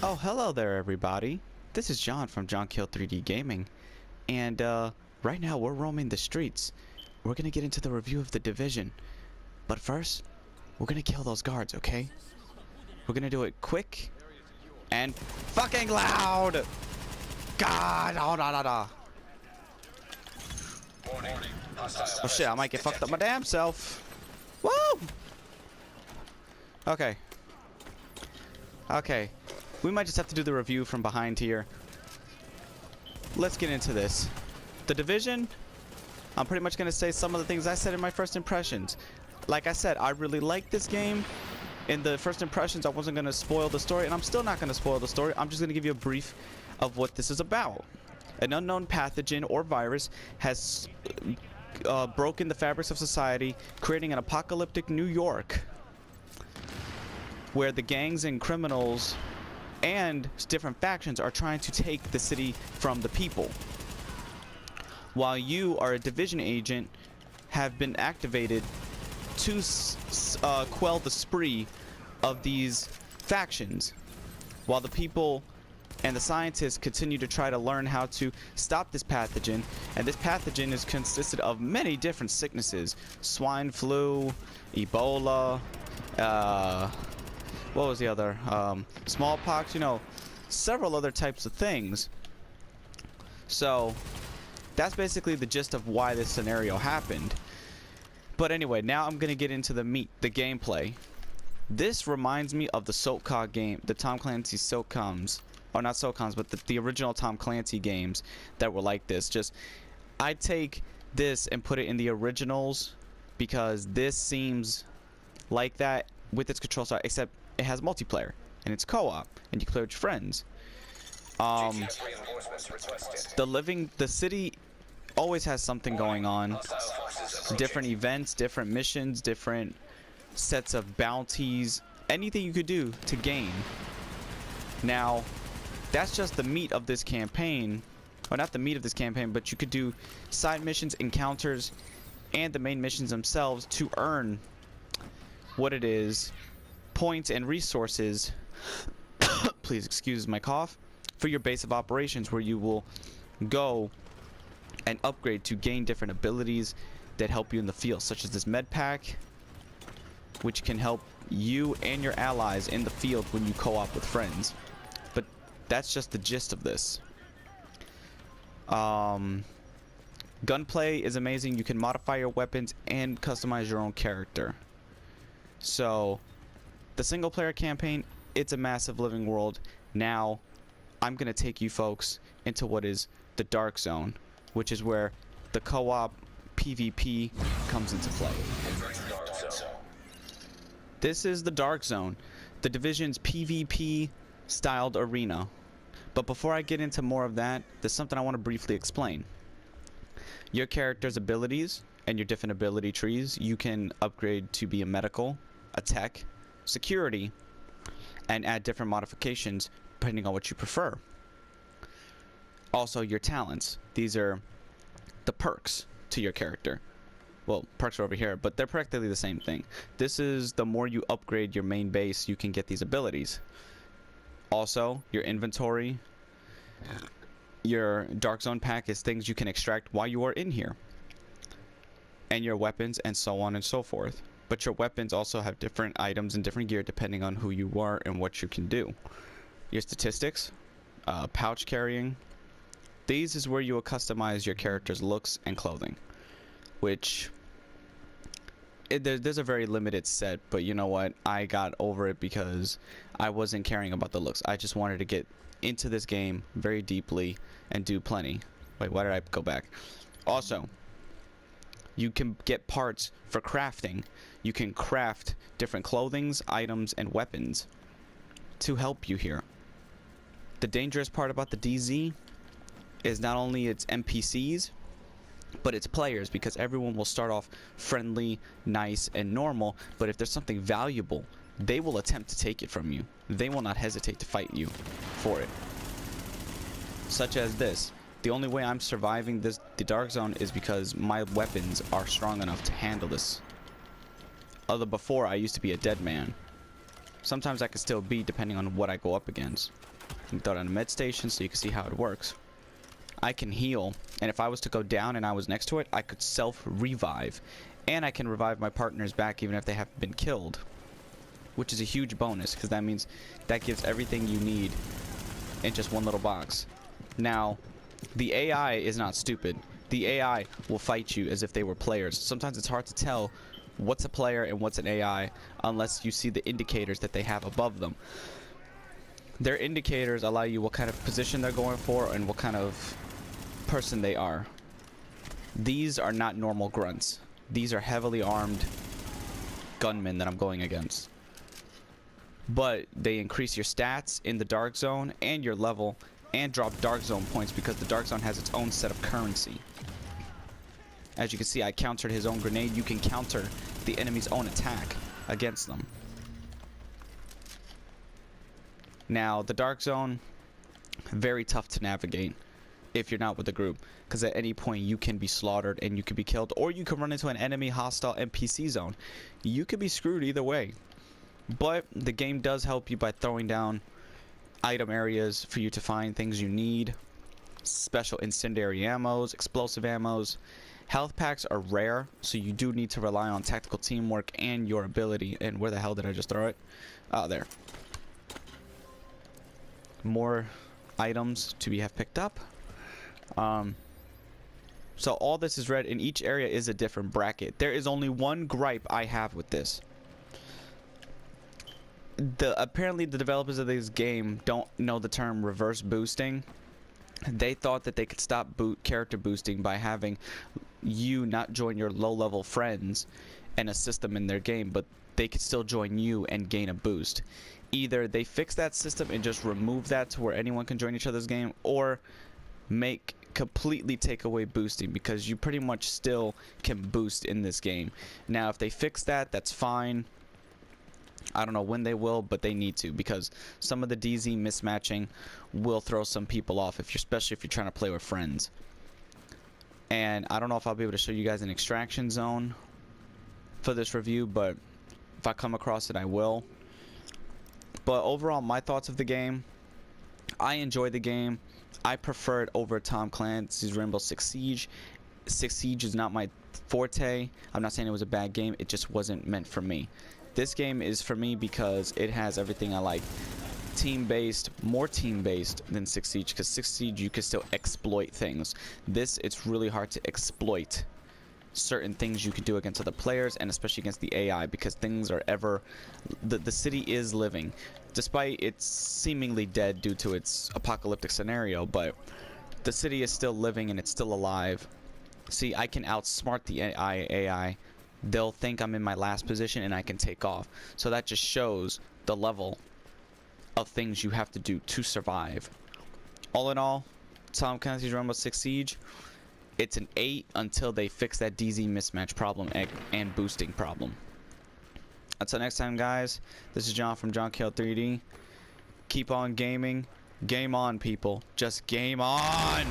Oh, hello there, everybody. This is John from John Kill 3D Gaming, and right now we're roaming the streets. We're gonna get into the review of The Division, but first, we're gonna kill those guards, okay? We're gonna do it quick and fucking loud. God, oh da da da. Oh shit, I might get fucked up my damn self. Woo! Okay. Okay. We might just have to do the review from behind here. Let's get into this. The Division, I'm pretty much going to say some of the things I said in my first impressions. Like I said, I really liked this game. In the first impressions, I wasn't going to spoil the story, and I'm still not going to spoil the story. I'm just going to give you a brief of what this is about. An unknown pathogen or virus has broken the fabrics of society, creating an apocalyptic New York where the gangs and criminals and different factions are trying to take the city from the people. While you are a Division agent, have been activated to quell the spree of these factions, while the people and the scientists continue to try to learn how to stop this pathogen. And this pathogen is consisted of many different sicknesses: swine flu, Ebola, what was the other? Smallpox, you know, several other types of things. So that's basically the gist of why this scenario happened. But anyway, now I'm gonna get into the meat, the gameplay. This reminds me of the SOCOM game, the Tom Clancy SOCOMs, or not SOCOMs, but the original Tom Clancy games that were like this. Just, I take this and put it in the originals because this seems like that with its control style, except it has multiplayer and it's co-op and you can play with your friends. The city always has something going on, different events, different missions, different sets of bounties, anything you could do to gain. Now that's just the meat of this campaign, or not the meat of this campaign, but you could do side missions, encounters, and the main missions themselves to earn what it is, points and resources please excuse my cough, for your base of operations, where you will go and upgrade to gain different abilities that help you in the field, such as this med pack, which can help you and your allies in the field when you co-op with friends. But that's just the gist of this. Gunplay is amazing. You can modify your weapons and customize your own character. So the single player campaign, it's a massive living world. Now I'm gonna take you folks into what is the dark zone, which is where the co-op PvP comes into play. This is the dark zone, the Division's PvP styled arena. But before I get into more of that, there's something I want to briefly explain. Your character's abilities and your different ability trees, you can upgrade to be a medical, a tech, security, and add different modifications depending on what you prefer. Also, your talents. These are the perks to your character. Well, perks are over here, but they're practically the same thing. This is the more you upgrade your main base, you can get these abilities. Also, your inventory, your dark zone pack is things you can extract while you are in here, and your weapons, and so on and so forth. But your weapons also have different items and different gear depending on who you are and what you can do. Your statistics, pouch carrying, these is where you will customize your character's looks and clothing, which there's a very limited set, but you know what, I got over it because I wasn't caring about the looks. I just wanted to get into this game very deeply and do plenty. Wait, why did I go back? Also, you can get parts for crafting. You can craft different clothings, items, and weapons to help you here. The dangerous part about the DZ is not only its NPCs, but its players, because everyone will start off friendly, nice, and normal, but if there's something valuable, they will attempt to take it from you. They will not hesitate to fight you for it. Such as this. The only way I'm surviving the dark zone is because my weapons are strong enough to handle this. Although before I used to be a dead man. Sometimes I could still be, depending on what I go up against. Throw it on a med station so you can see how it works. I can heal, and if I was to go down and I was next to it, I could self-revive. And I can revive my partners back even if they have been killed. Which is a huge bonus, because that means that gives everything you need in just one little box. Now, the AI is not stupid. The AI will fight you as if they were players. Sometimes it's hard to tell what's a player and what's an AI unless you see the indicators that they have above them. Their indicators allow you what kind of position they're going for and what kind of person they are. These are not normal grunts. These are heavily armed gunmen that I'm going against. But they increase your stats in the dark zone and your level and drop dark zone points because the dark zone has its own set of currency. As you can see, I countered his own grenade. You can counter the enemy's own attack against them. Now, the dark zone, very tough to navigate if you're not with a group, because at any point you can be slaughtered and you can be killed, or you can run into an enemy hostile NPC zone. You could be screwed either way. But the game does help you by throwing down item areas for you to find things you need. Special incendiary ammos, explosive ammos. Health packs are rare, so you do need to rely on tactical teamwork and your ability. And where the hell did I just throw it? Oh, there. More items to be picked up. So all this is red, and each area is a different bracket. There is only one gripe I have with this. Apparently the developers of this game don't know the term reverse boosting. They thought that they could stop character boosting by having you not join your low-level friends and assist them in their game, but they could still join you and gain a boost. Either they fix that system and just remove that to where anyone can join each other's game, or completely take away boosting, because you pretty much still can boost in this game. Now, if they fix that, that's fine. I don't know when they will, but they need to, because some of the DZ mismatching will throw some people off, especially if you're trying to play with friends. And I don't know if I'll be able to show you guys an extraction zone for this review, but if I come across it, I will. But overall, my thoughts of the game: I enjoy the game. I prefer it over Tom Clancy's Rainbow Six Siege. Six Siege is not my forte. I'm not saying it was a bad game. It just wasn't meant for me. This game is for me because it has everything I like. Team-based, more team-based than Six Siege, because Six Siege you can still exploit things. This, it's really hard to exploit certain things you can do against other players, and especially against the AI, because things are ever... The city is living. Despite it's seemingly dead due to its apocalyptic scenario, but the city is still living and it's still alive. See, I can outsmart the AI. They'll think I'm in my last position and I can take off. So that just shows the level of things you have to do to survive. All in all, Tom Clancy's Rainbow Six Siege, it's an 8 until they fix that DZ mismatch problem and boosting problem. Until next time, guys, this is John from John Kill 3D. Keep on gaming. Game on, people. Just game on!